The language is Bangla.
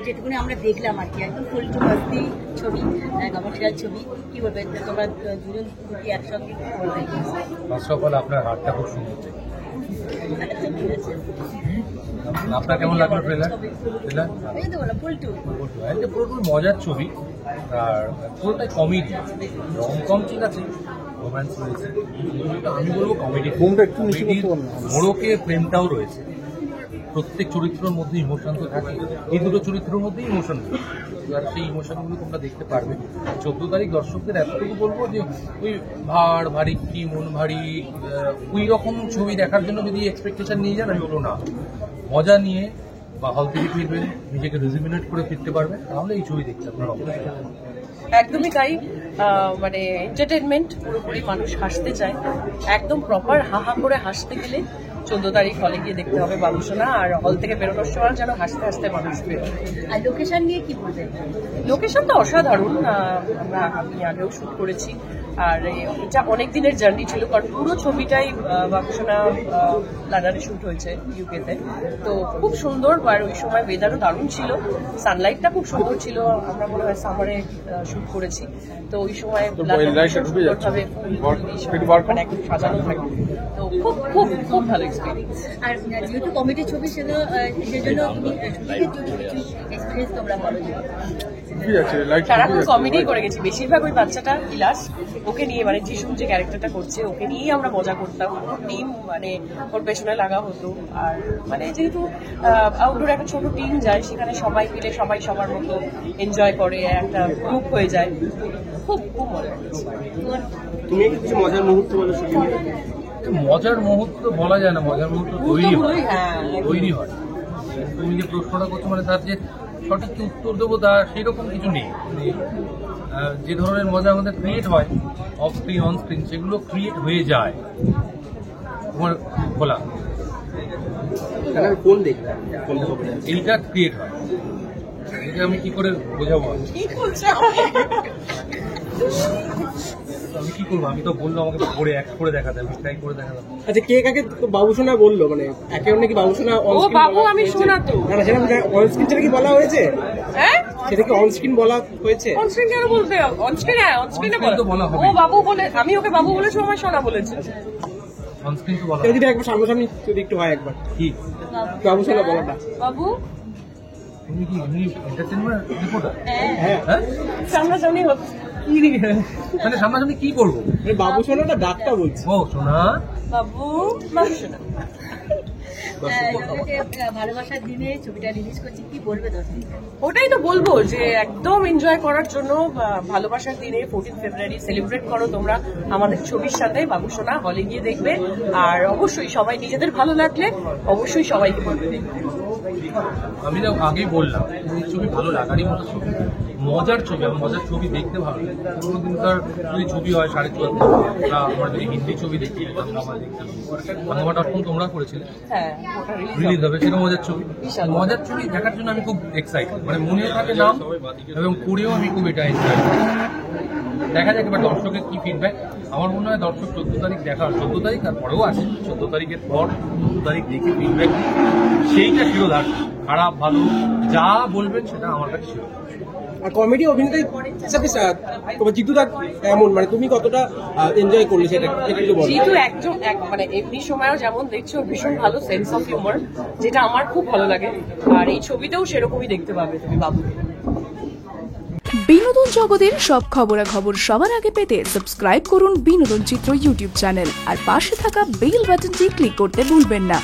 যেটুকুনি আমরা দেখলাম আর কি, একদম ফুল টু মাস্তি ছবি, কমার্শিয়াল ছবি। কি বলবে তোমরা দুজন একসঙ্গে কি বলবে? ফার্স্ট অফ অল আপনার হাতটা খুব সুন্দর। আপনার কেমন লাগলো ট্রেলার? পুরোটা মজার ছবি, আর পুরোটাই কমেডি, রমকম ঠিক আছে, রোম্যান্স রয়েছে, আমি বলবো কমেডি। মোড়কে প্রেমটাও রয়েছে, প্রত্যেক চরিত্রের মধ্যে ইমোশন তো থাকে, এই দুটো চরিত্রের মধ্যেই ইমোশন থাকে, আর সেই ইমোশনগুলো তোমরা দেখতে পারবে। 14 তারিখ দর্শকদের এতটুকু বলবো যে ওই ভারী কি মন ভারী ওই রকম ছবি দেখার জন্য যদি এক্সপেকটেশন নিয়ে যান, আমি বলবো না, মজা নিয়ে বা হল থেকে ফিরবেন, নিজেকে রেজিমিনেট করে ফিরতে পারবেন, তাহলে এই ছবি দেখতে আপনারা অবশ্যই। একদমই তাই, মানে এন্টারটেনমেন্ট, পুরোপুরি মানুষ হাসতে চায়, একদম প্রপার হাহা করে হাসতে গেলে 14 তারিখ হলে গিয়ে দেখতে হবে বাবুসোনা, আর হল থেকে বেরোনোর সময় যেন হাসতে হাসতে মানুষ বেরোয়। আর লোকেশন নিয়ে কি বলবেন? লোকেশন তো অসাধারণ, আমি আগেও শুট করেছি, আর এটা অনেক দিনের জার্নি ছিল, কারণ পুরো ছবিটাই বাবুসোনা লন্ডনে শুট হয়েছে, ইউকেতে। তো খুব সুন্দর, আর ওই সময় ওয়েদারও দারুণ ছিল, সানলাইটটা খুব সুন্দর ছিল, আমরা মনে হয় সামারে শুট করেছি, তো ওই সময় মানে একদম সাজানো থাকে, তো খুব খুব খুব ভালো এক্সপিরিয়েন্স। আর যেহেতু কমেডি ছবি ছিল, সেজন্য তুমি এক্সপিরিয়েন্স তোমরা বলো যে সারাক্ষণ কমেডি করে গেছি, বেশিরভাগ ওই বাচ্চাটা ইলাস, ওকে নিয়ে, মানে যিশুর যে ক্যারেক্টারটা করছে ওকে নিয়েই আমরা মজা করতাম, টিম মানে ওর পেছনে লাগা হতো। আর মানে যেহেতু আউটডোর একটা ছোট টিম যায়, সেখানে সবাই মিলে সবাই সবার মতো এনজয় করে, একটা গ্রুপ হয়ে যায়, খুব খুব মজা করছি। তুমি কিছু মজার মুহূর্ত বলো? মজার মুহূর্ত বলা যায় না, মজার মুহূর্ত তৈরি হয়। তুমি যে প্রশ্নটা করছো, মানে তার যে সঠিক উত্তর দেবো তা সেরকম কিছু নেই। যে ধরনের মজা আমাদের ক্রিয়েট হয় অফ স্ক্রিন অন স্ক্রিন, সেগুলো ক্রিয়েট হয়ে যায়। তোমার বলা কোন দেখবে এইটা ক্রিয়েট হয়, এটা আমি কি করে বোঝাবো? আমি কি করবো? আমি তো বললো আমাকে পড়ে অ্যাক্ট করে দেখাতে, আমি ট্রাই করে দেখালাম। আচ্ছা, কে কাকে বাবুসোনা বললো? মানে একে অন্য কি বাবুসোনা ও বাবু আমি শোনা তো না, সেটা অন স্ক্রিন সেটা কি বলা হয়েছে? হ্যাঁ, সেটা কি অন স্ক্রিন বলা হয়েছে? অন স্ক্রিন কেন বলতে? অন স্ক্রিন, হ্যাঁ অন স্ক্রিনে বলা হবে। ও বাবু বলে, আমি ওকে বাবু বলেছি, আমার সোনা বলেছে। অন স্ক্রিন তো বলা যদি একবার সামনাসামনি যদি একটু হয় একবার, কি বাবুসোনা বলাটা। বাবু তুমি কি এন্টারটেইনমেন্ট রিপোর্টার? হ্যাঁ, সামনাসামনি হচ্ছে মানে সামনাসামনি কি করবো? বাবুসোনাটা ডাকটা বলছি। ও সোনা, বাবু বাবুসোনা। ভালোবাসার দিনে ছবিটা রিলিজ করছি, কি বলবে দর্শক? ওটাই তো বলবো যে একদম এনজয় করার জন্য ভালোবাসার দিনে 14 ফেব্রুয়ারি সেলিব্রেট করো তোমরা আমাদের ছবির সাথে, বাবুসোনা হলে গিয়ে দেখবে, আর অবশ্যই সবাই নিজেদের ভালো লাগলে অবশ্যই সবাইকে বলবে দেখবে। আমি তো আগেই বললাম এই ছবি ভালো লাগারই মতো ছবি, মজার ছবি। আমার মজার ছবি দেখতে ভালো লাগে। পুরোনো দিনকার যদি ছবি হয় 74, আমরা যদি হিন্দি ছবি দেখি, হাঙ্গামা.com তোমরা করেছিলে, হ্যাঁ রিলিজ হবে, সেটা মজার ছবি। মজার ছবি দেখার জন্য আমি খুব এক্সাইটেড, মানে মনেও থাকে নাম এবং করেও আমি খুব এটা এনজয় করি। দেখা যাক এবার দর্শকের কি ফিডব্যাক। আমার মনে হয় দর্শক 14 তারিখ দেখার, 14 তারিখ আর পরেও আছে, 14 তারিখের পর 14 তারিখ দেখে ফিডব্যাক সেইটা শিরোধার, খারাপ ভালো যা বলবেন সেটা আমার কাছে শিরোধার। আর কমেডি অভিনেতা হিসাবে তোমার জিতুদা এমন, মানে তুমি কতটা এনজয় করলে সেটা একটু বলো। জিতু একজন মানে এমনি সময়ও যেমন দেখছো ভীষণ ভালো সেন্স অফ হিউমার, যেটা আমার খুব ভালো লাগে, আর এই ছবিতেও সেরকমই দেখতে পাবে তুমি বাবু। বিনোদন জগতের সব খবরাখবর সবার আগে পেতে সাবস্ক্রাইব করুন বিনোদন চিত্র ইউটিউব চ্যানেল, আর পাশে থাকা বেল বাটনটি ক্লিক করতে ভুলবেন না।